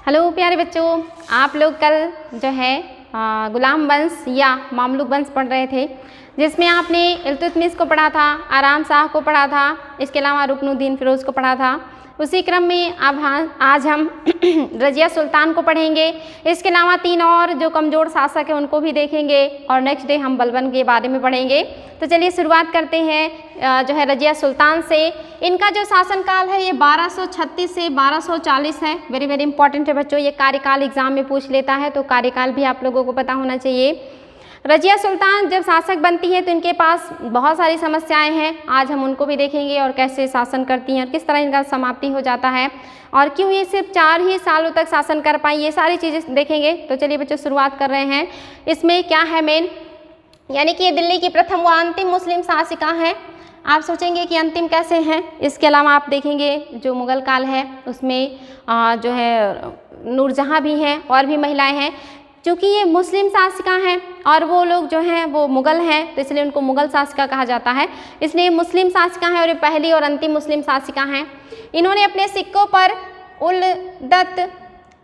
Hello प्यारे बच्चों, आप लोग कल जो है गुलाम वंश या मामलुक वंश पढ़ रहे थे, जिसमें आपने इल्तुतमिश को पढ़ा था, आराम शाह को पढ़ा था, इसके अलावा रुकनुद्दीन फिरोज़ को पढ़ा था। उसी क्रम में अब आज हम रज़िया सुल्तान को पढ़ेंगे। इसके अलावा 3 और जो कमज़ोर शासक हैं उनको भी देखेंगे और नेक्स्ट डे हम बलबन के बारे में पढ़ेंगे। तो चलिए शुरुआत करते हैं जो है रज़िया सुल्तान से। इनका जो शासनकाल है ये 1236 से 1240 है। वेरी वेरी इंपॉर्टेंट है बच्चों, ये कार्यकाल एग्जाम में पूछ लेता है, तो कार्यकाल भी आप लोगों को पता होना चाहिए। रज़िया सुल्तान जब शासक बनती है तो इनके पास बहुत सारी समस्याएं हैं, आज हम उनको भी देखेंगे और कैसे शासन करती हैं और किस तरह इनका समाप्ति हो जाता है और क्यों ये सिर्फ 4 ही सालों तक शासन कर पाई, ये सारी चीज़ें देखेंगे। तो चलिए बच्चों शुरुआत कर रहे हैं। इसमें क्या है मेन, यानी कि ये दिल्ली की प्रथम व अंतिम मुस्लिम शासिका हैं। आप सोचेंगे कि अंतिम कैसे हैं, इसके अलावा आप देखेंगे जो मुग़ल काल है उसमें जो है नूरजहाँ भी हैं और भी महिलाएँ हैं। क्योंकि ये मुस्लिम शासिका हैं और वो लोग जो हैं वो मुग़ल हैं, तो इसलिए उनको मुग़ल शासिका कहा जाता है। इसलिए मुस्लिम शासिका हैं और ये पहली और अंतिम मुस्लिम शासिका हैं। इन्होंने अपने सिक्कों पर उलदत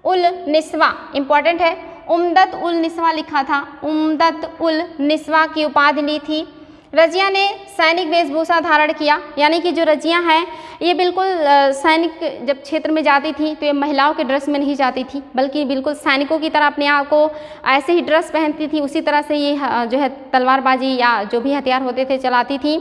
उल निस्वा, इम्पॉर्टेंट है, उमदत उल निस्वा लिखा था, उमदत उल निस्वा की उपाधि ली थी। रज़िया ने सैनिक वेशभूषा धारण किया, यानी कि जो रज़िया हैं ये बिल्कुल सैनिक जब क्षेत्र में जाती थी तो ये महिलाओं के ड्रेस में नहीं जाती थी, बल्कि बिल्कुल सैनिकों की तरह अपने आप को ऐसे ही ड्रेस पहनती थी, उसी तरह से ये जो है तलवारबाजी या जो भी हथियार होते थे चलाती थी।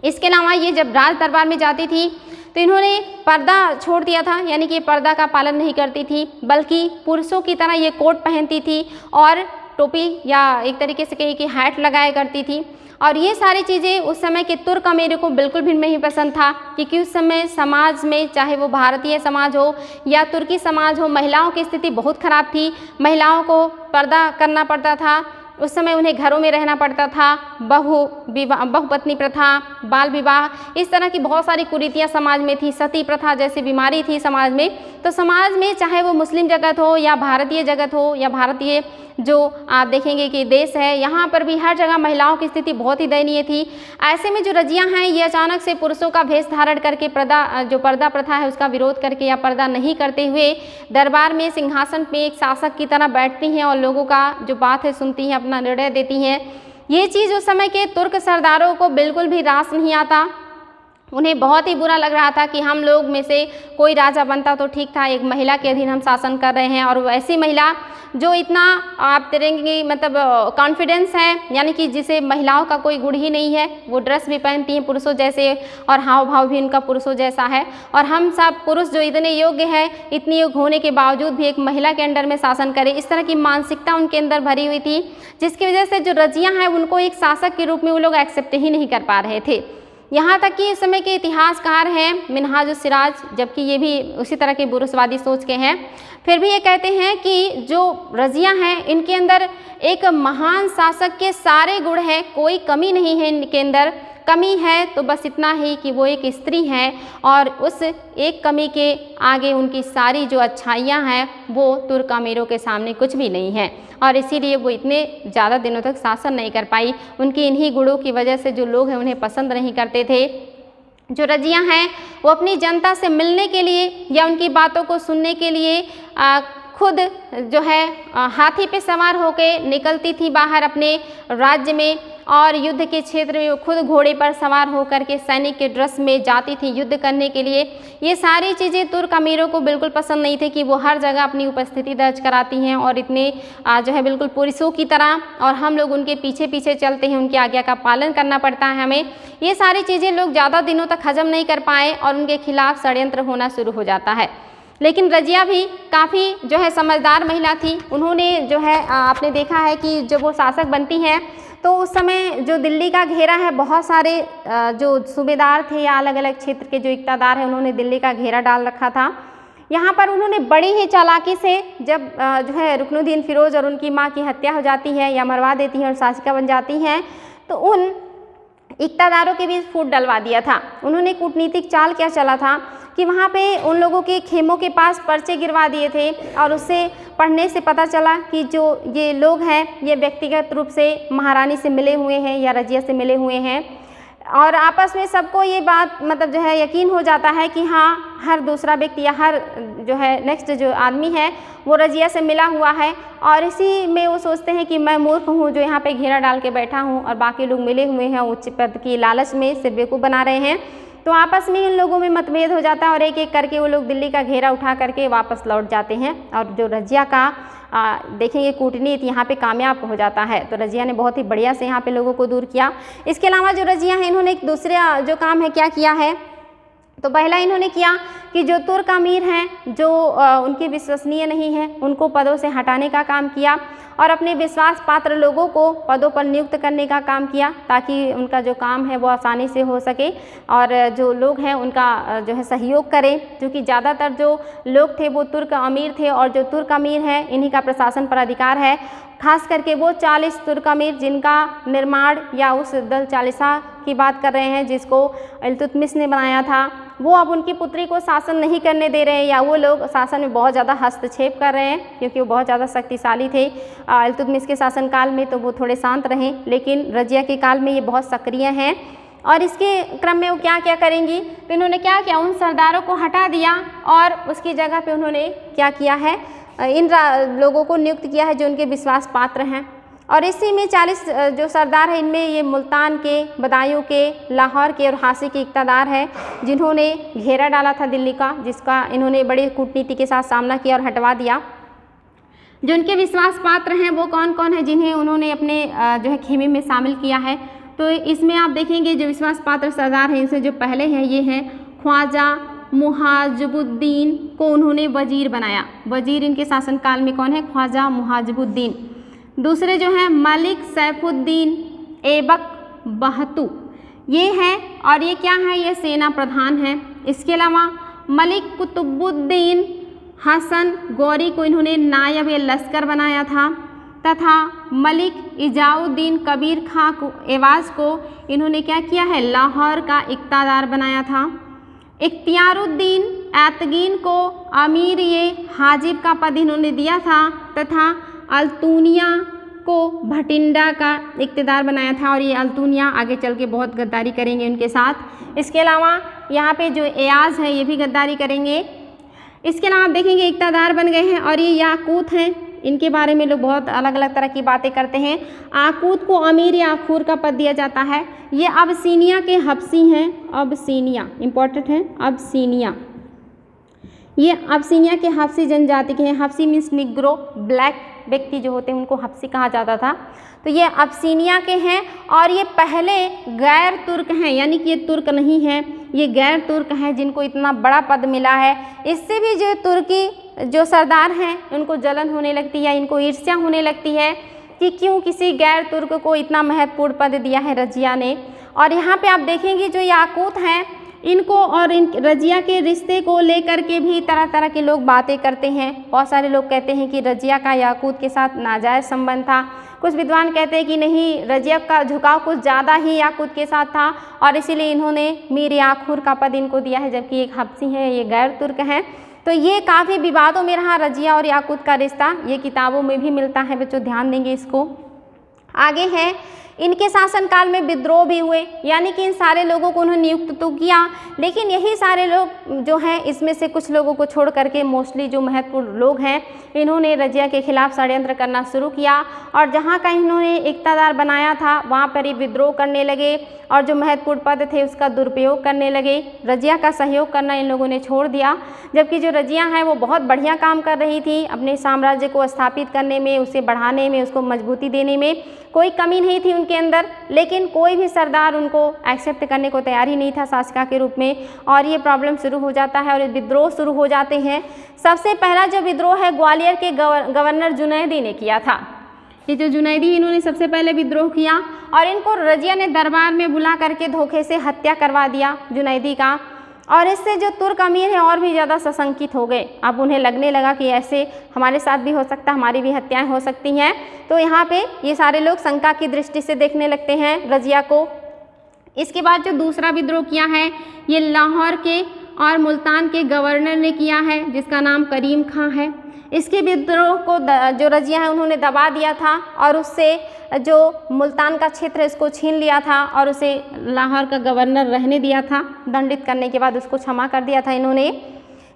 इसके अलावा ये जब राज दरबार में जाती थी तो इन्होंने पर्दा छोड़ दिया था, यानी कि पर्दा का पालन नहीं करती थी, बल्कि पुरुषों की तरह ये कोट पहनती थी और टोपी या एक तरीके से कहिए कि हैट लगाया करती थी। और ये सारी चीज़ें उस समय के तुर्क अमीरों को बिल्कुल भी नहीं पसंद था, क्योंकि उस समय समाज में चाहे वो भारतीय समाज हो या तुर्की समाज हो, महिलाओं की स्थिति बहुत ख़राब थी। महिलाओं को पर्दा करना पड़ता था, उस समय उन्हें घरों में रहना पड़ता था, बहुपत्नी प्रथा, बाल विवाह, इस तरह की बहुत सारी कुरीतियाँ समाज में थी, सती प्रथा जैसी बीमारी थी समाज में। तो समाज में चाहे वो मुस्लिम जगत हो या भारतीय जगत हो या भारतीय जो आप देखेंगे कि देश है, यहाँ पर भी हर जगह महिलाओं की स्थिति बहुत ही दयनीय थी। ऐसे में जो रज़िया हैं ये अचानक से पुरुषों का भेष धारण करके पर्दा प्रथा है उसका विरोध करके या पर्दा नहीं करते हुए दरबार में सिंहासन पे एक शासक की तरह बैठती हैं और लोगों का जो बात है सुनती हैं, अपना निर्णय देती हैं। ये चीज़ उस समय के तुर्क सरदारों को बिल्कुल भी रास नहीं आता, उन्हें बहुत ही बुरा लग रहा था कि हम लोग में से कोई राजा बनता तो ठीक था, एक महिला के अधीन हम शासन कर रहे हैं। और वैसी महिला जो इतना आप करेंगे मतलब कॉन्फिडेंस है, यानी कि जिसे महिलाओं का कोई गुण ही नहीं है, वो ड्रेस भी पहनती हैं पुरुषों जैसे और हाव भाव भी उनका पुरुषों जैसा है। और हम सब पुरुष जो इतने योग्य हैं, इतनी योग्य होने के बावजूद भी एक महिला के अंडर में शासन करें, इस तरह की मानसिकता उनके अंदर भरी हुई थी, जिसकी वजह से जो रज़िया हैं उनको एक शासक के रूप में वो लोग एक्सेप्ट ही नहीं कर पा रहे थे। यहाँ तक कि इस समय के इतिहासकार हैं मिनहाजुस सिराज, जबकि ये भी उसी तरह के बुरुसवादी सोच के हैं, फिर भी ये कहते हैं कि जो रज़िया हैं इनके अंदर एक महान शासक के सारे गुण हैं, कोई कमी नहीं है इनके अंदर। कमी है तो बस इतना ही कि वो एक स्त्री हैं और उस एक कमी के आगे उनकी सारी जो अच्छाइयाँ हैं वो तुर्क अमीरों के सामने कुछ भी नहीं है और इसीलिए वो इतने ज़्यादा दिनों तक शासन नहीं कर पाई। उनकी इन्हीं गुणों की वजह से जो लोग हैं उन्हें पसंद नहीं करते थे। जो रज़िया हैं वो अपनी जनता से मिलने के लिए या उनकी बातों को सुनने के लिए खुद जो है हाथी पे सवार होकर निकलती थी बाहर अपने राज्य में और युद्ध के क्षेत्र में वो खुद घोड़े पर सवार होकर के सैनिक के ड्रेस में जाती थी युद्ध करने के लिए। ये सारी चीज़ें तुर्क अमीरों को बिल्कुल पसंद नहीं थे कि वो हर जगह अपनी उपस्थिति दर्ज कराती हैं और इतने जो है बिल्कुल पुरुषों की तरह और हम लोग उनके पीछे पीछे चलते हैं, उनकी आज्ञा का पालन करना पड़ता है हमें। ये सारी चीज़ें लोग ज़्यादा दिनों तक हजम नहीं कर पाए और उनके खिलाफ षड्यंत्र होना शुरू हो जाता है। लेकिन रज़िया भी काफ़ी जो है समझदार महिला थी। उन्होंने जो है आपने देखा है कि जब वो शासक बनती हैं तो उस समय जो दिल्ली का घेरा है, बहुत सारे जो सूबेदार थे या अलग अलग क्षेत्र के जो इक़्तिदार हैं उन्होंने दिल्ली का घेरा डाल रखा था। यहाँ पर उन्होंने बड़ी ही चालाकी से जब जो है रुकनुद्दीन फिरोज़ और उनकी माँ की हत्या हो जाती है या मरवा देती हैं और शासिका बन जाती हैं, तो उन इक़्तिदारों के बीच फूट डलवा दिया था। उन्होंने कूटनीतिक चाल क्या चला था कि वहाँ पे उन लोगों के खेमों के पास पर्चे गिरवा दिए थे और उससे पढ़ने से पता चला कि जो ये लोग हैं ये व्यक्तिगत रूप से महारानी से मिले हुए हैं या रज़िया से मिले हुए हैं। और आपस में सबको ये बात मतलब जो है यकीन हो जाता है कि हाँ हर दूसरा व्यक्ति या हर जो है नेक्स्ट जो आदमी है वो रजिया से मिला हुआ है, और इसी में वो सोचते हैं कि मैं मूर्ख हूँ जो यहाँ पे घेरा डाल के बैठा हूँ और बाकी लोग मिले हुए हैं उच्च पद की लालच में सिर्फ बेवकूफ़ बना रहे हैं। तो आपस में इन लोगों में मतभेद हो जाता है और एक एक करके वो लोग दिल्ली का घेरा उठा करके वापस लौट जाते हैं, और जो रजिया का देखेंगे कूटनीति यहाँ पे कामयाब हो जाता है। तो रजिया ने बहुत ही बढ़िया से यहाँ पे लोगों को दूर किया। इसके अलावा जो रजिया हैं इन्होंने एक दूसरा जो काम है क्या किया है, तो पहला इन्होंने किया कि जो तुर्क अमीर हैं जो उनके विश्वसनीय नहीं हैं उनको पदों से हटाने का काम किया और अपने विश्वास पात्र लोगों को पदों पर नियुक्त करने का काम किया ताकि उनका जो काम है वो आसानी से हो सके और जो लोग हैं उनका जो है सहयोग करें, क्योंकि ज़्यादातर जो लोग थे वो तुर्क अमीर थे और जो तुर्क अमीर हैं इन्हीं का प्रशासन पर अधिकार है। खास करके वो 40 तुर्क अमीर जिनका निर्माण या उस दल चालीसा की बात कर रहे हैं जिसको इल्तुतमिश ने बनाया था, वो अब उनकी पुत्री को शासन नहीं करने दे रहे हैं या वो लोग शासन में बहुत ज़्यादा हस्तक्षेप कर रहे हैं, क्योंकि वो बहुत ज़्यादा शक्तिशाली थे इल्तुतमिश के शासनकाल में, तो वो थोड़े शांत रहें, लेकिन रजिया के काल में ये बहुत सक्रिय हैं। और इसके क्रम में वो क्या क्या करेंगी, तो इन्होंने क्या किया, उन सरदारों को हटा दिया और उसकी जगह पे उन्होंने क्या किया है, इन लोगों को नियुक्त किया है जो उनके विश्वास पात्र हैं। और इसी में 40 जो सरदार हैं इनमें ये मुल्तान के, बदायूं के, लाहौर के और हासी के इक़्तिदार हैं जिन्होंने घेरा डाला था दिल्ली का, जिसका इन्होंने बड़ी कूटनीति के साथ सामना किया और हटवा दिया। जो उनके विश्वास पात्र हैं वो कौन कौन है जिन्हें उन्होंने अपने जो है खेमे में शामिल किया है, तो इसमें आप देखेंगे जो विश्वास पात्र सरदार हैं इसमें जो पहले हैं ये हैं ख्वाजा मुहाजिबुद्दीन को उन्होंने वजीर बनाया। वजीर इनके शासनकाल में कौन है, ख्वाजा मुहाजिबुद्दीन। दूसरे जो हैं मलिक सैफुद्दीन ऐबक बहतू, ये है और ये क्या है, ये सेना प्रधान है। इसके अलावा मलिक कुतुबुद्दीन हसन गौरी को इन्होंने नायब लश्कर बनाया था, तथा मलिक इजाउद्दीन कबीर खां एवाज को इन्होंने क्या किया है, लाहौर का इक़्तिदार बनाया था। इख्तियारुद्दीन ऐतगीन को अमीर ये हाजिब का पद इन्होंने दिया था, तथा अल्तूनिया को भटिंडा का इक़्तिदार बनाया था, और ये अल्तूनिया आगे चल के बहुत गद्दारी करेंगे उनके साथ। इसके अलावा यहाँ पे जो एयाज है ये भी गद्दारी करेंगे। इसके अलावा आप देखेंगे इक़्तिदार बन गए हैं, और ये याकूत हैं, इनके बारे में लोग बहुत अलग अलग तरह की बातें करते हैं। आकूत को अमीर या अखूर का पद दिया जाता है। ये अबसीनिया के हब्सी हैं, अबसीनिया इम्पोर्टेंट है, अबसीनिया, ये अबसीनिया के हब्सी जनजाति के हैं। हब्सी मीन्स निग्रो, ब्लैक व्यक्ति जो होते हैं उनको हब्सी कहा जाता था। तो ये अबसीनिया के हैं और ये पहले गैर तुर्क हैं, यानी कि ये तुर्क नहीं हैं, ये गैर तुर्क हैं जिनको इतना बड़ा पद मिला है। इससे भी जो तुर्की जो सरदार हैं उनको जलन होने लगती है, इनको ईर्ष्या होने लगती है कि क्यों किसी गैर तुर्क को इतना महत्वपूर्ण पद दिया है रजिया ने। और यहाँ पे आप देखेंगे जो याकूत हैं इनको और इन रजिया के रिश्ते को लेकर के भी तरह तरह के लोग बातें करते हैं। बहुत सारे लोग कहते हैं कि रजिया का याकूत के साथ नाजायज़ संबंध था, कुछ विद्वान कहते हैं कि नहीं, रजिया का झुकाव कुछ ज़्यादा ही याकूत के साथ था और इसीलिए इन्होंने मीर याखूर का पद इनको दिया है, जबकि एक हब्सी है, ये गैर तुर्क हैं। तो ये काफ़ी विवादों में रहा रजिया और याकूत का रिश्ता, ये किताबों में भी मिलता है, बच्चों ध्यान देंगे इसको। आगे है इनके शासनकाल में विद्रोह भी हुए, यानी कि इन सारे लोगों को उन्होंने नियुक्त तो किया, लेकिन यही सारे लोग जो हैं इसमें से कुछ लोगों को छोड़ करके मोस्टली जो महत्वपूर्ण लोग हैं इन्होंने रजिया के खिलाफ षड्यंत्र करना शुरू किया और जहाँ का इन्होंने इक़्तिदार बनाया था वहाँ पर ही विद्रोह करने लगे और जो महत्वपूर्ण पद थे उसका दुरुपयोग करने लगे। रजिया का सहयोग करना इन लोगों ने छोड़ दिया, जबकि जो रजिया है वो बहुत बढ़िया काम कर रही थी अपने साम्राज्य को स्थापित करने में, उसे बढ़ाने में, उसको मजबूती देने में कोई कमी नहीं थी उनके अंदर, लेकिन कोई भी सरदार उनको एक्सेप्ट करने को तैयार ही नहीं था शासिका के रूप में, और ये प्रॉब्लम शुरू हो जाता है और विद्रोह शुरू हो जाते हैं। सबसे पहला जो विद्रोह है ग्वालियर के गवर्नर जुनैदी ने किया था। ये जो जुनैदी इन्होंने सबसे पहले विद्रोह किया और इनको रजिया ने दरबार में बुला करके धोखे से हत्या करवा दिया जुनैदी का, और इससे जो तुर्क अमीर हैं और भी ज़्यादा सशंकित हो गए। अब उन्हें लगने लगा कि ऐसे हमारे साथ भी हो सकता है, हमारी भी हत्याएं हो सकती हैं। तो यहाँ पे ये सारे लोग शंका की दृष्टि से देखने लगते हैं रजिया को। इसके बाद जो दूसरा विद्रोह किया है ये लाहौर के और मुल्तान के गवर्नर ने किया है, जिसका नाम करीम खां है। इसके विद्रोह को जो रजिया है उन्होंने दबा दिया था और उससे जो मुल्तान का क्षेत्र है इसको छीन लिया था और उसे लाहौर का गवर्नर रहने दिया था। दंडित करने के बाद उसको क्षमा कर दिया था इन्होंने।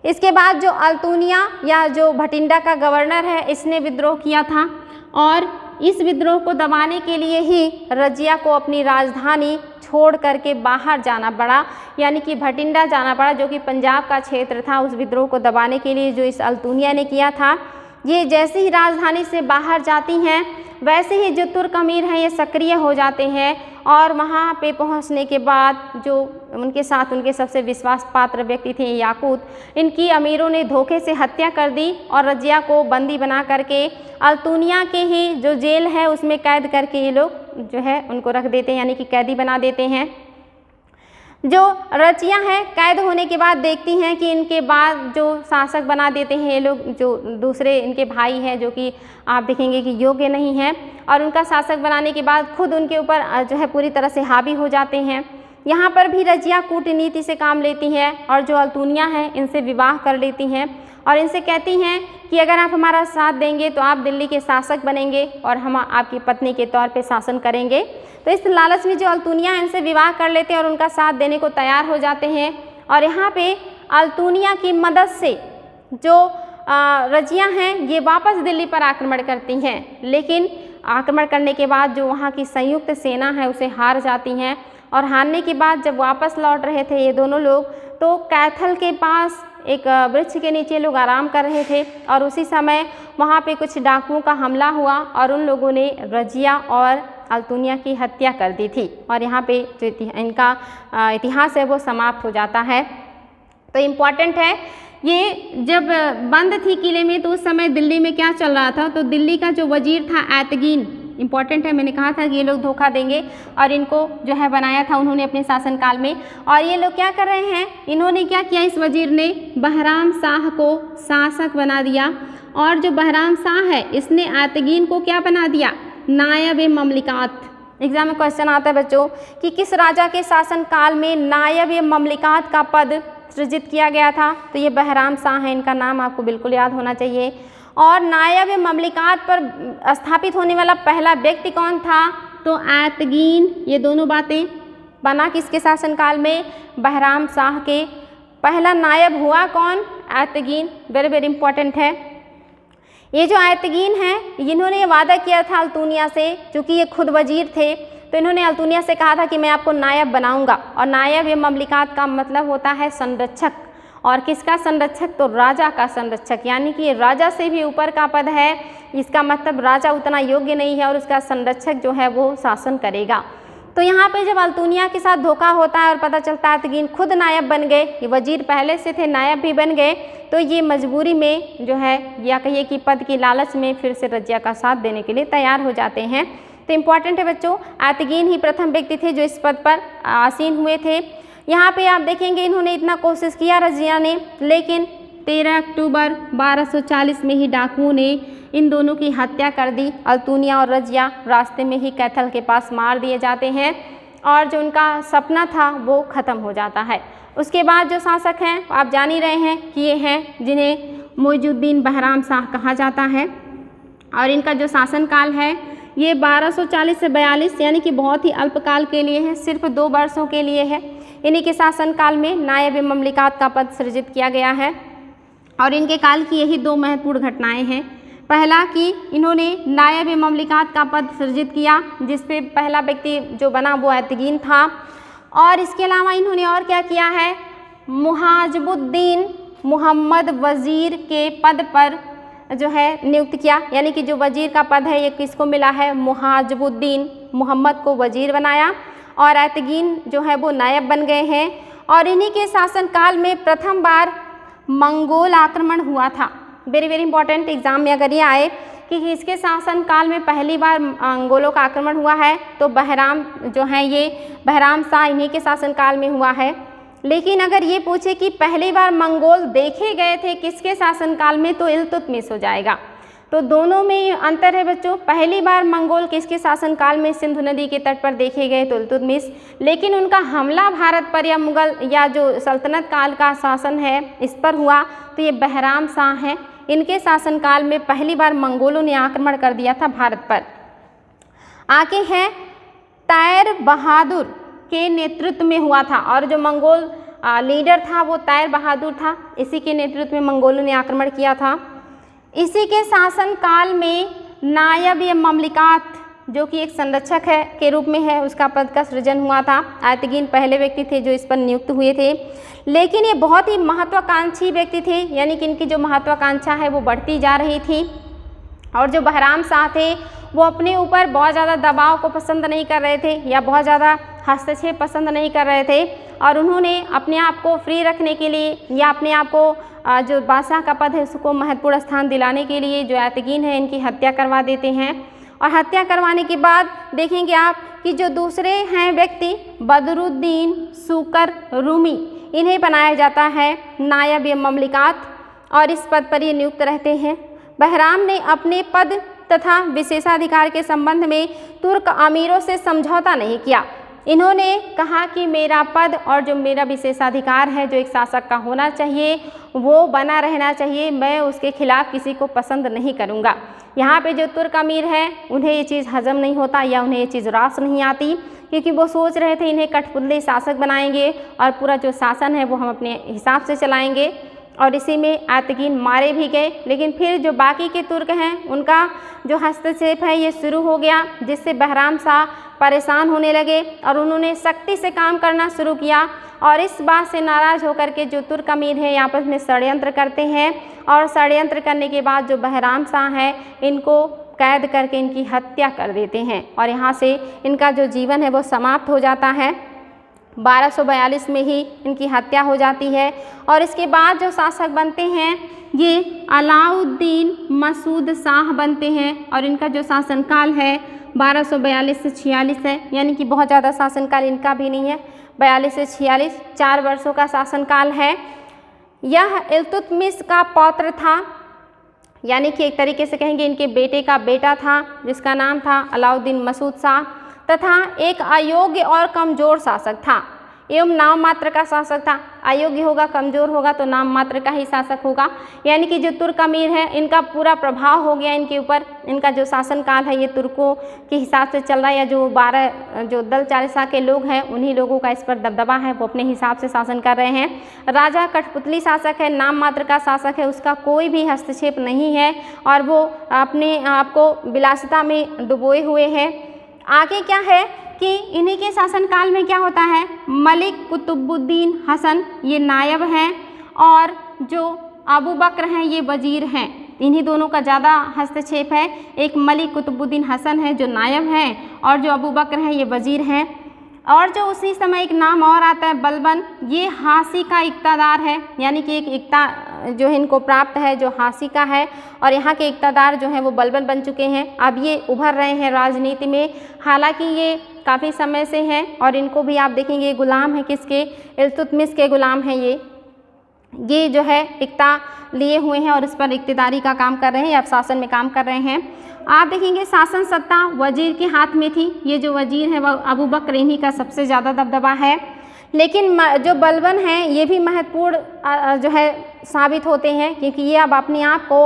इसके बाद जो अल्तुनिया या जो भटिंडा का गवर्नर है इसने विद्रोह किया था और इस विद्रोह को दबाने के लिए ही रजिया को अपनी राजधानी छोड़ करके बाहर जाना पड़ा, यानी कि भटिंडा जाना पड़ा जो कि पंजाब का क्षेत्र था। उस विद्रोह को दबाने के लिए जो इस अल्तुनिया ने किया था, ये जैसे ही राजधानी से बाहर जाती हैं वैसे ही जो तुर्क अमीर हैं ये सक्रिय हो जाते हैं और वहाँ पे पहुँचने के बाद जो उनके साथ उनके सबसे विश्वास पात्र व्यक्ति थे याकूत, इनकी अमीरों ने धोखे से हत्या कर दी और रजिया को बंदी बना करके अल्तुनिया के ही जो जेल है उसमें कैद करके ये लोग जो है उनको रख देते हैं, यानी कि कैदी बना देते हैं। जो रजिया हैं कैद होने के बाद देखती हैं कि इनके बाद जो शासक बना देते हैं ये लोग, जो दूसरे इनके भाई हैं जो कि आप देखेंगे कि योग्य नहीं हैं, और उनका शासक बनाने के बाद खुद उनके ऊपर जो है पूरी तरह से हावी हो जाते हैं। यहाँ पर भी रजिया कूटनीति से काम लेती हैं और जो अल्तुनिया हैं इनसे विवाह कर लेती हैं और इनसे कहती हैं कि अगर आप हमारा साथ देंगे तो आप दिल्ली के शासक बनेंगे और हम आपकी पत्नी के तौर पे शासन करेंगे। तो इस लालच में जो अल्तुनिया इनसे विवाह कर लेते हैं और उनका साथ देने को तैयार हो जाते हैं। और यहाँ पे अल्तुनिया की मदद से जो रजिया हैं ये वापस दिल्ली पर आक्रमण करती हैं, लेकिन आक्रमण करने के बाद जो वहाँ की संयुक्त सेना है उसे हार जाती हैं और हारने के बाद जब वापस लौट रहे थे ये दोनों लोग, तो कैथल के पास एक वृक्ष के नीचे लोग आराम कर रहे थे और उसी समय वहाँ पे कुछ डाकुओं का हमला हुआ और उन लोगों ने रजिया और अल्तुनिया की हत्या कर दी थी और यहाँ पे जो इनका इतिहास है वो समाप्त हो जाता है। तो इम्पॉर्टेंट है, ये जब बंद थी किले में तो उस समय दिल्ली में क्या चल रहा था, तो दिल्ली का जो वजीर था ऐतगीन, इम्पॉर्टेंट है, मैंने कहा था कि ये लोग धोखा देंगे और इनको जो है बनाया था उन्होंने अपने शासनकाल में। और ये लोग क्या कर रहे हैं, इन्होंने क्या किया, इस वजीर ने बहराम शाह को शासक बना दिया और जो बहराम शाह है इसने ऐतगीन को क्या बना दिया, नायब ए ममलिकात। एग्जाम में क्वेश्चन आता है बच्चों कि किस राजा के शासनकाल में नायब ए ममलिकात का पद सृजित किया गया था, तो ये बहराम शाह है, इनका नाम आपको बिल्कुल याद होना चाहिए। और नायब ए ममलिकात पर स्थापित होने वाला पहला व्यक्ति कौन था, तो ऐतगीन। ये दोनों बातें बना किसके शासनकाल में, बहराम शाह के। पहला नायब हुआ कौन, ऐतगीन। वेरी वेरी इंपॉर्टेंट है। ये जो ऐतगीन हैं इन्होंने ये वादा किया था अल्तुनिया से, चूँकि ये खुद वजीर थे तो इन्होंने अल्तुनिया से कहा था कि मैं आपको नायब बनाऊंगा। और नायब ए ममलिकात का मतलब होता है संरक्षक, और किसका संरक्षक, तो राजा का संरक्षक, यानी कि राजा से भी ऊपर का पद है। इसका मतलब राजा उतना योग्य नहीं है और उसका संरक्षक जो है वो शासन करेगा। तो यहाँ पे जब अल्तुनिया के साथ धोखा होता है और पता चलता है ऐतगीन खुद नायब बन गए, ये वजीर पहले से थे, नायब भी बन गए, तो ये मजबूरी में जो है या कहिए कि पद की लालच में फिर से रजिया का साथ देने के लिए तैयार हो जाते हैं। तो इम्पॉर्टेंट है बच्चों, ऐतगीन ही प्रथम व्यक्ति थे जो इस पद पर आसीन हुए थे। यहाँ पे आप देखेंगे इन्होंने इतना कोशिश किया रजिया ने, लेकिन 13 अक्टूबर 1240 में ही डाकुओं ने इन दोनों की हत्या कर दी। अल्तुनिया और रजिया रास्ते में ही कैथल के पास मार दिए जाते हैं और जो उनका सपना था वो ख़त्म हो जाता है। उसके बाद जो शासक हैं आप जान ही रहे हैं कि ये हैं जिन्हें मोइजुद्दीन बहराम शाह कहा जाता है और इनका जो शासनकाल है ये 1240 से 42 यानी कि बहुत ही अल्पकाल के लिए है, सिर्फ 2 वर्षों के लिए है। इन्हीं के शासनकाल में नायब ए ममलिकात का पद सृजित किया गया है और इनके काल की यही 2 महत्वपूर्ण घटनाएं हैं। पहला कि इन्होंने नायब ए ममलिकात का पद सृजित किया, जिसपे पहला व्यक्ति जो बना वो ऐतगीन था, और इसके अलावा इन्होंने और क्या किया है, मुहाजिबुद्दीन मुहम्मद वज़ीर के पद पर जो है नियुक्त किया, यानी कि जो वज़ीर का पद है ये किसको मिला है, मुहाजिबुद्दीन मुहम्मद को वज़ीर बनाया और ऐतगीन जो है वो नायब बन गए हैं। और इन्हीं के शासनकाल में प्रथम बार मंगोल आक्रमण हुआ था। वेरी वेरी इंपॉर्टेंट, एग्जाम में अगर ये आए कि इसके शासनकाल में पहली बार मंगोलों का आक्रमण हुआ है तो बहराम जो है ये बहराम शाह इन्हीं के शासनकाल में हुआ है। लेकिन अगर ये पूछे कि पहली बार मंगोल देखे गए थे किसके शासनकाल में, तो इल्तुतमिश हो जाएगा। तो दोनों में अंतर है बच्चों, पहली बार मंगोल किसके शासनकाल में सिंधु नदी के तट पर देखे गए तो इल्तुतमिश, लेकिन उनका हमला भारत पर या मुगल या जो सल्तनत काल का शासन है इस पर हुआ तो ये बहराम शाह हैं। इनके शासनकाल में पहली बार मंगोलों ने आक्रमण कर दिया था भारत पर। आगे है तैर बहादुर के नेतृत्व में हुआ था, और जो मंगोल लीडर था वो तैर बहादुर था, इसी के नेतृत्व में मंगोलों ने आक्रमण किया था। इसी के शासनकाल में नायब या ममलिकात जो कि एक संरक्षक है के रूप में है, उसका पद का सृजन हुआ था। आयतगीन पहले व्यक्ति थे जो इस पर नियुक्त हुए थे, लेकिन ये बहुत ही महत्वाकांक्षी व्यक्ति थे, यानी कि इनकी जो महत्वाकांक्षा है वो बढ़ती जा रही थी। और जो बहराम शाह थे वो अपने ऊपर बहुत ज़्यादा दबाव को पसंद नहीं कर रहे थे या बहुत ज़्यादा हस्तक्षेप पसंद नहीं कर रहे थे, और उन्होंने अपने आप को फ्री रखने के लिए या अपने आप को जो बादशाह का पद है उसको महत्वपूर्ण स्थान दिलाने के लिए जो आयतगीन है इनकी हत्या करवा देते हैं। और हत्या करवाने के बाद देखेंगे आप कि जो दूसरे हैं व्यक्ति बदरुद्दीन सुकर रूमी, इन्हें बनाया जाता है नायब या ममलिकात, और इस पद पर ये नियुक्त रहते हैं। बहराम ने अपने पद तथा विशेषाधिकार के संबंध में तुर्क अमीरों से समझौता नहीं किया। इन्होंने कहा कि मेरा पद और जो मेरा विशेषाधिकार है जो एक शासक का होना चाहिए वो बना रहना चाहिए, मैं उसके खिलाफ किसी को पसंद नहीं करूँगा। यहाँ पे जो तुर्क अमीर हैं उन्हें ये चीज़ हजम नहीं होता या उन्हें ये चीज़ रास नहीं आती, क्योंकि वो सोच रहे थे इन्हें कठपुतली शासक बनाएंगे और पूरा जो शासन है वो हम अपने हिसाब से चलाएंगे। और इसी में आयतगीन मारे भी गए, लेकिन फिर जो बाकी के तुर्क हैं उनका जो हस्तक्षेप है ये शुरू हो गया, जिससे बहराम शाह परेशान होने लगे और उन्होंने सख्ती से काम करना शुरू किया। और इस बात से नाराज़ होकर के जो तुर्क अमीर हैं आपस में षड्यंत्र करते हैं, और षड्यंत्र करने के बाद जो बहराम शाह हैं इनको कैद करके इनकी हत्या कर देते हैं, और यहाँ से इनका जो जीवन है वो समाप्त हो जाता है। 1242 में ही इनकी हत्या हो जाती है। और इसके बाद जो शासक बनते हैं ये अलाउद्दीन मसूद शाह बनते हैं, और इनका जो शासनकाल है 1242 से 46 है, यानी कि बहुत ज़्यादा शासनकाल इनका भी नहीं है। 42 से 46 4 वर्षों का शासनकाल है। यह इल्तुतमिश का पौत्र था, यानी कि एक तरीके से कहेंगे इनके बेटे का बेटा था, जिसका नाम था अलाउद्दीन मसूद शाह, तथा एक अयोग्य और कमज़ोर शासक था एवं नाम मात्र का शासक था। अयोग्य होगा, कमज़ोर होगा तो नाम मात्र का ही शासक होगा। यानी कि जो तुर्क अमीर है इनका पूरा प्रभाव हो गया इनके ऊपर। इनका जो शासनकाल है ये तुर्कों के हिसाब से चल रहा है, या जो 12 जो दल चालिसा के लोग हैं उन्हीं लोगों का इस पर दबदबा है, वो अपने हिसाब से शासन कर रहे हैं। राजा कठपुतली शासक है, नाम मात्र का शासक है, उसका कोई भी हस्तक्षेप नहीं है और वो अपने आप को विलासिता में डुबोए हुए हैं। आगे क्या है कि इन्हीं के शासनकाल में क्या होता है, मलिक कुतुबुद्दीन हसन ये नायब हैं और जो अबू बकर हैं ये वजीर हैं। इन्हीं दोनों का ज़्यादा हस्तक्षेप है। एक मलिक कुतुबुद्दीन हसन है जो नायब हैं और जो अबू बकर हैं ये वजीर हैं। और जो उसी समय एक नाम और आता है बलबन, ये हासी का इक़्तिदार है, यानी कि एक इक़्ता जो है इनको प्राप्त है जो हासी का है, और यहाँ के इक़्तिदार जो हैं वो बलबन बन चुके हैं। अब ये उभर रहे हैं राजनीति में, हालांकि ये काफ़ी समय से हैं और इनको भी आप देखेंगे गुलाम है किसके, इल्तुतमिश के गुलाम हैं। ये जो है इक़्ता लिए हुए हैं और इस पर इक़्तिदारी का काम कर रहे हैं या शासन में काम कर रहे हैं। आप देखेंगे शासन सत्ता वजीर के हाथ में थी। ये जो वजीर है वह अबू बकर, इन्हीं का सबसे ज़्यादा दबदबा है। लेकिन जो बलबन हैं ये भी महत्वपूर्ण जो है साबित होते हैं, क्योंकि ये अब अपने आप को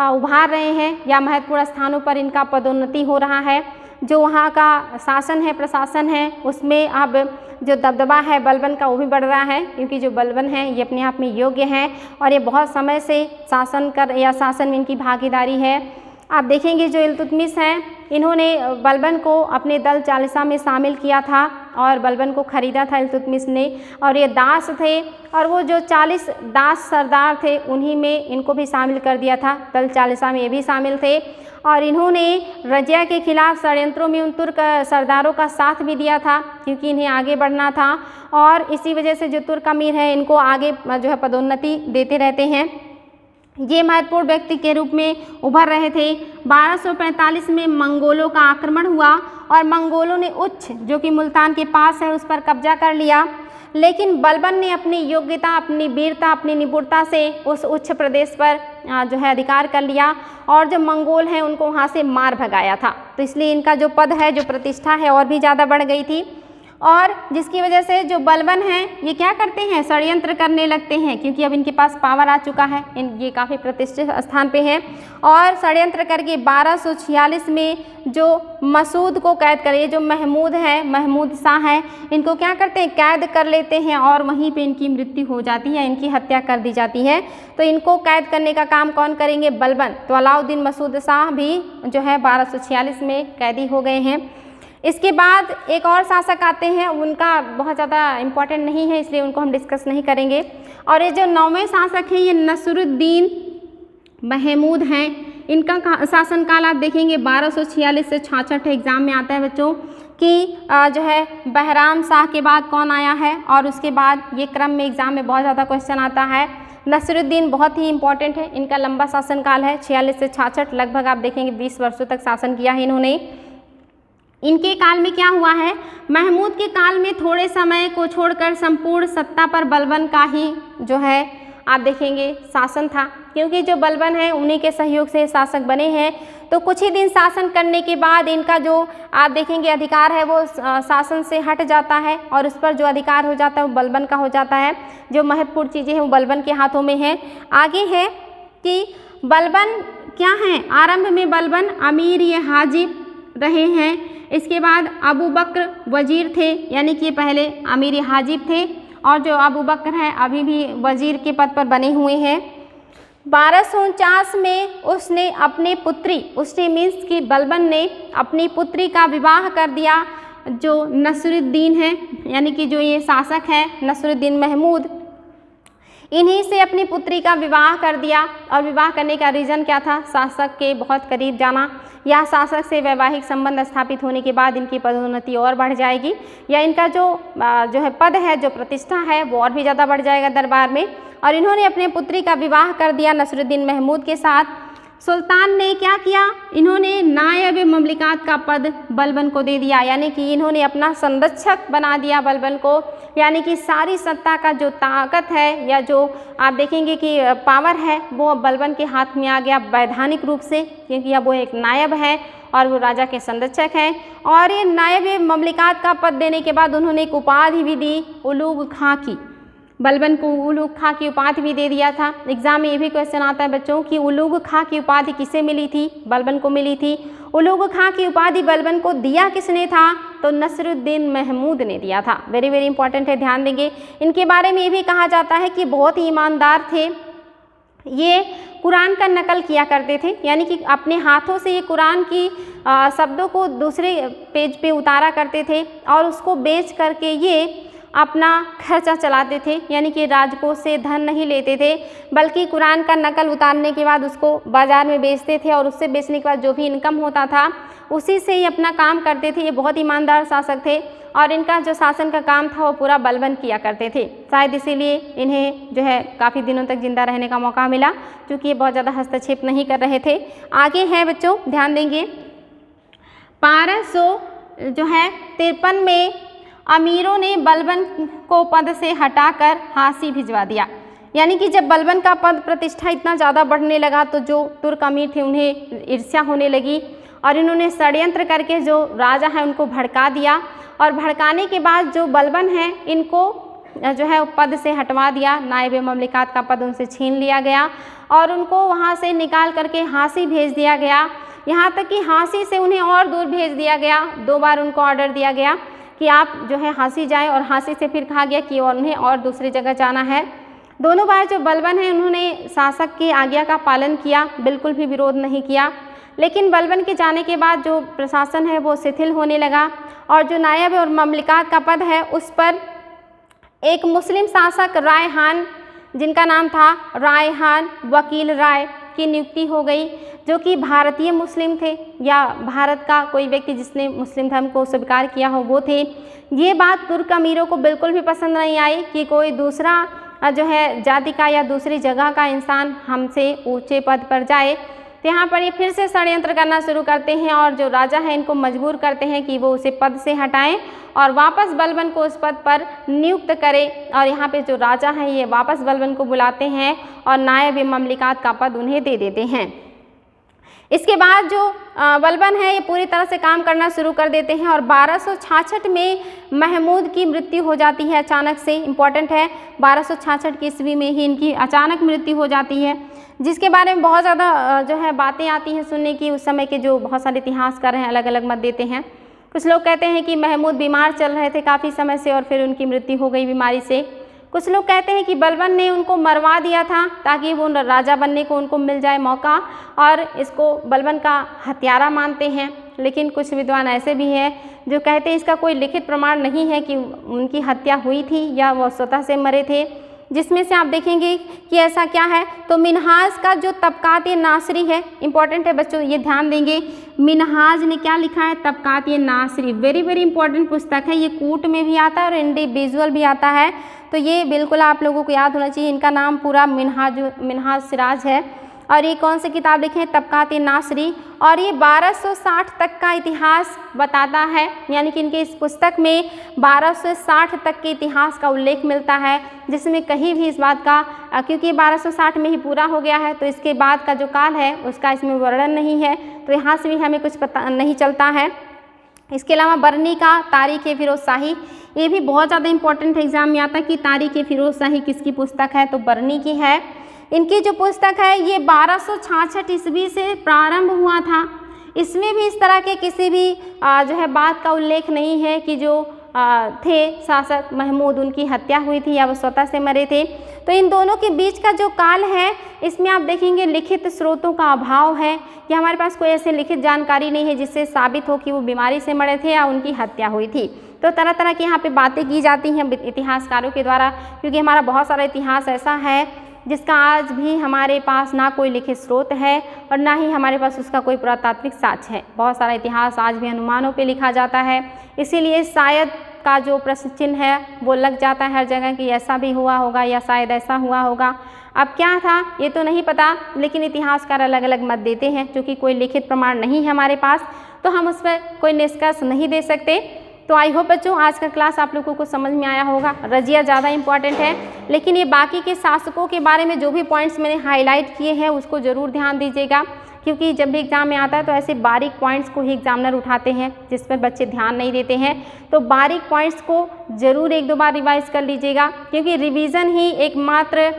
उभार रहे हैं या महत्वपूर्ण स्थानों पर इनका पदोन्नति हो रहा है। जो वहाँ का शासन है, प्रशासन है, उसमें अब जो दबदबा है बलबन का वो भी बढ़ रहा है, क्योंकि जो बलबन हैं ये अपने आप में योग्य हैं और ये बहुत समय से शासन में इनकी भागीदारी है। आप देखेंगे जो इल्तुतमिश हैं इन्होंने बलबन को अपने दल चालिसा में शामिल किया था और बलबन को ख़रीदा था इल्तुतमिश ने, और ये दास थे और वो जो 40 दास सरदार थे उन्हीं में इनको भी शामिल कर दिया था। दल चालिसा में ये भी शामिल थे और इन्होंने रजिया के खिलाफ षड्यंत्रों में उन तुर्क सरदारों का साथ भी दिया था, क्योंकि इन्हें आगे बढ़ना था। और इसी वजह से जो तुर्क अमीर हैं इनको आगे जो है पदोन्नति देते रहते हैं। ये महत्वपूर्ण व्यक्ति के रूप में उभर रहे थे। 1245 में मंगोलों का आक्रमण हुआ और मंगोलों ने उच्च जो कि मुल्तान के पास है उस पर कब्जा कर लिया, लेकिन बलबन ने अपनी योग्यता, अपनी वीरता, अपनी निपुणता से उस उच्च प्रदेश पर जो है अधिकार कर लिया और जो मंगोल हैं उनको वहाँ से मार भगाया था। तो इसलिए इनका जो पद है, जो प्रतिष्ठा है और भी ज़्यादा बढ़ गई थी। और जिसकी वजह से जो बलबन हैं ये क्या करते हैं, षड्यंत्र करने लगते हैं, क्योंकि अब इनके पास पावर आ चुका है, ये काफ़ी प्रतिष्ठित स्थान पे हैं। और षड्यंत्र करके 1246 में जो मसूद को कैद करे, ये जो महमूद है, महमूद शाह है, इनको क्या करते हैं, कैद कर लेते हैं और वहीं पे इनकी मृत्यु हो जाती है, इनकी हत्या कर दी जाती है। तो इनको कैद करने का काम कौन करेंगे, बलबन। तो अलाउद्दीन मसूद शाह भी जो है 1246 में कैदी हो गए हैं। इसके बाद एक और शासक आते हैं, उनका बहुत ज़्यादा इम्पोर्टेंट नहीं है, इसलिए उनको हम डिस्कस नहीं करेंगे। और ये जो 9वें शासक हैं, ये नसरुद्दीन महमूद हैं। इनका शासनकाल आप देखेंगे 1246 से 66 एग्जाम में आता है बच्चों, कि जो है बहराम शाह के बाद कौन आया है, और उसके बाद ये क्रम में एग्जाम में बहुत ज़्यादा क्वेश्चन आता है। नसरुद्दीन बहुत ही इंपॉर्टेंट है, इनका लंबा शासनकाल है 46 से 66, लगभग आप देखेंगे 20 वर्षों तक शासन किया है इन्होंने। इनके काल में क्या हुआ है, महमूद के काल में थोड़े समय को छोड़कर संपूर्ण सत्ता पर बलबन का ही जो है आप देखेंगे शासन था, क्योंकि जो बलबन है उन्हीं के सहयोग से शासक बने हैं। तो कुछ ही दिन शासन करने के बाद इनका जो आप देखेंगे अधिकार है वो शासन से हट जाता है, और उस पर जो अधिकार हो जाता है वो बलबन का हो जाता है। जो महत्वपूर्ण चीज़ें हैं वो बलबन के हाथों में हैं। आगे है कि बलबन क्या हैं, आरंभ में बलबन अमीर ये हाजिब रहे हैं, इसके बाद अबू बकर वजीर थे, यानी कि पहले अमीर हाजिब थे, और जो अबू बकर हैं अभी भी वजीर के पद पर बने हुए हैं। 1249 में उसने अपनी पुत्री, उसने मीन्स कि बलबन ने अपनी पुत्री का विवाह कर दिया, जो नसरुद्दीन है, यानी कि जो ये शासक है नसरुद्दीन महमूद, इन्हीं से अपनी पुत्री का विवाह कर दिया। और विवाह करने का रीज़न क्या था, शासक के बहुत करीब जाना, या शासक से वैवाहिक संबंध स्थापित होने के बाद इनकी पदोन्नति और बढ़ जाएगी, या इनका जो है पद है, जो प्रतिष्ठा है वो और भी ज़्यादा बढ़ जाएगा दरबार में। और इन्होंने अपने पुत्री का विवाह कर दिया नसरुद्दीन महमूद के साथ। सुल्तान ने क्या किया, इन्होंने नायब ममलिकात का पद बलबन को दे दिया, यानी कि इन्होंने अपना संरक्षक बना दिया बलबन को, यानी कि सारी सत्ता का जो ताकत है या जो आप देखेंगे कि पावर है वो बलबन के हाथ में आ गया वैधानिक रूप से, क्योंकि अब वो एक नायब है और वो राजा के संरक्षक हैं। और ये नायब ममलिकात का पद देने के बाद उन्होंने एक उपाधि भी दी, उलूग खां की, बलबन को उलूग खां की उपाधि भी दे दिया था। एग्जाम में ये भी क्वेश्चन आता है बच्चों कि उलूग खां की उपाधि किसे मिली थी, बलबन को मिली थी। उलूग खां की उपाधि बलबन को दिया किसने था, तो नसरुद्दीन महमूद ने दिया था। वेरी वेरी इंपॉर्टेंट है, ध्यान देंगे। इनके बारे में ये भी कहा जाता है कि बहुत ही ईमानदार थे, ये कुरान का नकल किया करते थे, यानी कि अपने हाथों से ये कुरान की शब्दों को दूसरे पेज पे उतारा करते थे और उसको बेच करके ये अपना खर्चा चलाते थे, यानी कि राजकोष से धन नहीं लेते थे, बल्कि कुरान का नकल उतारने के बाद उसको बाज़ार में बेचते थे और उससे बेचने के बाद जो भी इनकम होता था उसी से ही अपना काम करते थे। ये बहुत ईमानदार शासक थे और इनका जो शासन का काम था वो पूरा बलबन किया करते थे। शायद इसीलिए इन्हें जो है काफ़ी दिनों तक जिंदा रहने का मौका मिला, क्योंकि ये बहुत ज़्यादा हस्तक्षेप नहीं कर रहे थे। आगे है बच्चों, ध्यान देंगे, 1253 में अमीरों ने बलबन को पद से हटाकर हांसी भिजवा दिया, यानी कि जब बलबन का पद प्रतिष्ठा इतना ज़्यादा बढ़ने लगा तो जो तुर्क अमीर थे उन्हें ईर्ष्या होने लगी और इन्होंने षड्यंत्र करके जो राजा है उनको भड़का दिया, और भड़काने के बाद जो बलबन है इनको जो है पद से हटवा दिया, नायब ममलिकात का पद उनसे छीन लिया गया और उनको वहाँ से निकाल करके हांसी भेज दिया गया। यहाँ तक कि हांसी से उन्हें और दूर भेज दिया गया। 2 बार उनको ऑर्डर दिया गया कि आप जो है हांसी जाएं, और हांसी से फिर कहा गया कि और उन्हें और दूसरी जगह जाना है। दोनों बार जो बलबन है उन्होंने शासक की आज्ञा का पालन किया, बिल्कुल भी विरोध नहीं किया। लेकिन बलबन के जाने के बाद जो प्रशासन है वो शिथिल होने लगा और जो नायब और ममलिकात का पद है उस पर एक मुस्लिम शासक रायहान, जिनका नाम था रायहान वकील राय, की नियुक्ति हो गई, जो कि भारतीय मुस्लिम थे या भारत का कोई व्यक्ति जिसने मुस्लिम धर्म को स्वीकार किया हो वो थे। ये बात तुर्क अमीरों को बिल्कुल भी पसंद नहीं आई कि कोई दूसरा जो है जाति का या दूसरी जगह का इंसान हमसे ऊंचे पद पर जाए। तो यहाँ पर ये फिर से षड्यंत्र करना शुरू करते हैं और जो राजा है इनको मजबूर करते हैं कि वो उसे पद से हटाएं और वापस बलबन को उस पद पर नियुक्त करें। और यहाँ पे जो राजा हैं ये वापस बलबन को बुलाते हैं और नायब ममलिकात का पद उन्हें दे देते हैं। इसके बाद जो बलबन है ये पूरी तरह से काम करना शुरू कर देते हैं और 1266 में महमूद की मृत्यु हो जाती है अचानक से। इम्पॉर्टेंट है, 1266 की ईस्वी में ही इनकी अचानक मृत्यु हो जाती है, जिसके बारे में बहुत ज़्यादा जो है बातें आती हैं सुनने की। उस समय के जो बहुत सारे इतिहासकार हैं अलग अलग मत देते हैं। कुछ लोग कहते हैं कि महमूद बीमार चल रहे थे काफ़ी समय से और फिर उनकी मृत्यु हो गई बीमारी से। कुछ लोग कहते हैं कि बलबन ने उनको मरवा दिया था ताकि वो राजा बनने को उनको मिल जाए मौका, और इसको बलबन का हत्यारा मानते हैं। लेकिन कुछ विद्वान ऐसे भी हैं जो कहते हैं इसका कोई लिखित प्रमाण नहीं है कि उनकी हत्या हुई थी या वो स्वतः से मरे थे। जिसमें से आप देखेंगे कि ऐसा क्या है, तो मिन्हाज का जो तबकात नासरी है, इंपॉर्टेंट है बच्चों, ये ध्यान देंगे। मिन्हाज ने क्या लिखा है, तबकात नासरी, वेरी वेरी इंपॉर्टेंट पुस्तक है। ये कूट में भी आता है और इंडिविजुअल भी आता है, तो ये बिल्कुल आप लोगों को याद होना चाहिए। इनका नाम पूरा मिन्हाज सिराज है। और ये कौन सी किताब लिखे हैं, तबकात नासरी, और ये 1260 तक का इतिहास बताता है। यानी कि इनके इस पुस्तक में 1260 तक के इतिहास का उल्लेख मिलता है, जिसमें कहीं भी इस बात का, क्योंकि 1260 में ही पूरा हो गया है तो इसके बाद का जो काल है उसका इसमें वर्णन नहीं है, तो यहाँ से भी हमें कुछ पता नहीं चलता है। इसके अलावा बरनी का तारीख़ फिरोज़ शाही, ये भी बहुत ज़्यादा इंपॉर्टेंट एग्जाम में आता है कि तारीख़ फिरोज़ शाही किसकी पुस्तक है, तो बरनी की है। इनकी जो पुस्तक है ये 1266 ईस्वी से प्रारंभ हुआ था। इसमें भी इस तरह के किसी भी जो है बात का उल्लेख नहीं है कि जो थे शासक महमूद उनकी हत्या हुई थी या वो स्वतः से मरे थे। तो इन दोनों के बीच का जो काल है इसमें आप देखेंगे लिखित स्रोतों का अभाव है, या हमारे पास कोई ऐसे लिखित जानकारी नहीं है जिससे साबित हो कि वो बीमारी से मरे थे या उनकी हत्या हुई थी। तो तरह तरह की यहाँ पे बातें की जाती हैं इतिहासकारों के द्वारा, क्योंकि हमारा बहुत सारा इतिहास ऐसा है जिसका आज भी हमारे पास ना कोई लिखित स्रोत है और ना ही हमारे पास उसका कोई पुरातात्विक साक्ष्य है। बहुत सारा इतिहास आज भी अनुमानों पे लिखा जाता है, इसीलिए शायद का जो प्रश्न चिन्ह है वो लग जाता है हर जगह कि ऐसा भी हुआ होगा या शायद ऐसा हुआ होगा। अब क्या था ये तो नहीं पता, लेकिन इतिहासकार अलग अलग मत देते हैं, क्योंकि कोई लिखित प्रमाण नहीं है हमारे पास, तो हम उस पर कोई निष्कर्ष नहीं दे सकते। तो आई होप बच्चों आज का क्लास आप लोगों को समझ में आया होगा। रजिया ज़्यादा इंपॉर्टेंट है, लेकिन ये बाकी के शासकों के बारे में जो भी पॉइंट्स मैंने हाईलाइट किए हैं उसको ज़रूर ध्यान दीजिएगा, क्योंकि जब भी एग्ज़ाम में आता है तो ऐसे बारीक पॉइंट्स को ही एग्जामिनर उठाते हैं जिस पर बच्चे ध्यान नहीं देते हैं। तो बारीक पॉइंट्स को ज़रूर एक दो बार रिवाइज कर लीजिएगा, क्योंकि रिवीजन ही एकमात्र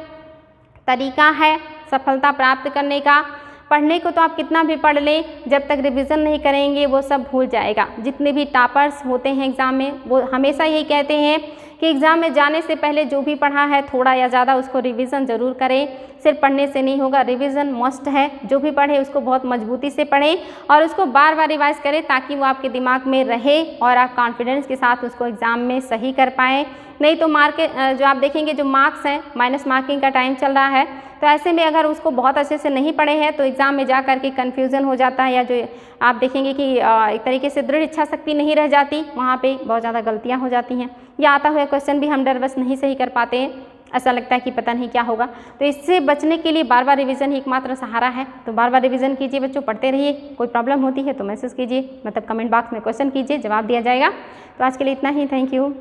तरीका है सफलता प्राप्त करने का। पढ़ने को तो आप कितना भी पढ़ लें, जब तक रिवीजन नहीं करेंगे वो सब भूल जाएगा। जितने भी टॉपर्स होते हैं एग्ज़ाम में वो हमेशा यही कहते हैं कि एग्ज़ाम में जाने से पहले जो भी पढ़ा है थोड़ा या ज़्यादा उसको रिवीजन ज़रूर करें। सिर्फ पढ़ने से नहीं होगा, रिवीजन मस्ट है। जो भी पढ़े उसको बहुत मजबूती से पढ़ें और उसको बार बार रिवाइज करें, ताकि वो आपके दिमाग में रहे और आप कॉन्फिडेंस के साथ उसको एग्ज़ाम में सही कर पाएँ। नहीं तो मार्क जो आप देखेंगे जो मार्क्स हैं, माइनस मार्किंग का टाइम चल रहा है, तो ऐसे में अगर उसको बहुत अच्छे से नहीं पढ़े हैं तो एग्ज़ाम में जा कर के कन्फ्यूज़न हो जाता है, या जो आप देखेंगे कि एक तरीके से दृढ़ इच्छा शक्ति नहीं रह जाती, वहाँ पे बहुत ज़्यादा गलतियाँ हो जाती हैं, या आता हुआ क्वेश्चन भी हम डरवश नहीं सही कर पाते हैं, ऐसा लगता है कि पता नहीं क्या होगा। तो इससे बचने के लिए बार बार रिवीजन ही एकमात्र सहारा है। तो बार बार रिवीजन कीजिए बच्चों, पढ़ते रहिए। कोई प्रॉब्लम होती है तो मैसेज कीजिए, मतलब कमेंट बॉक्स में क्वेश्चन कीजिए, जवाब दिया जाएगा। तो आज के लिए इतना ही, थैंक यू।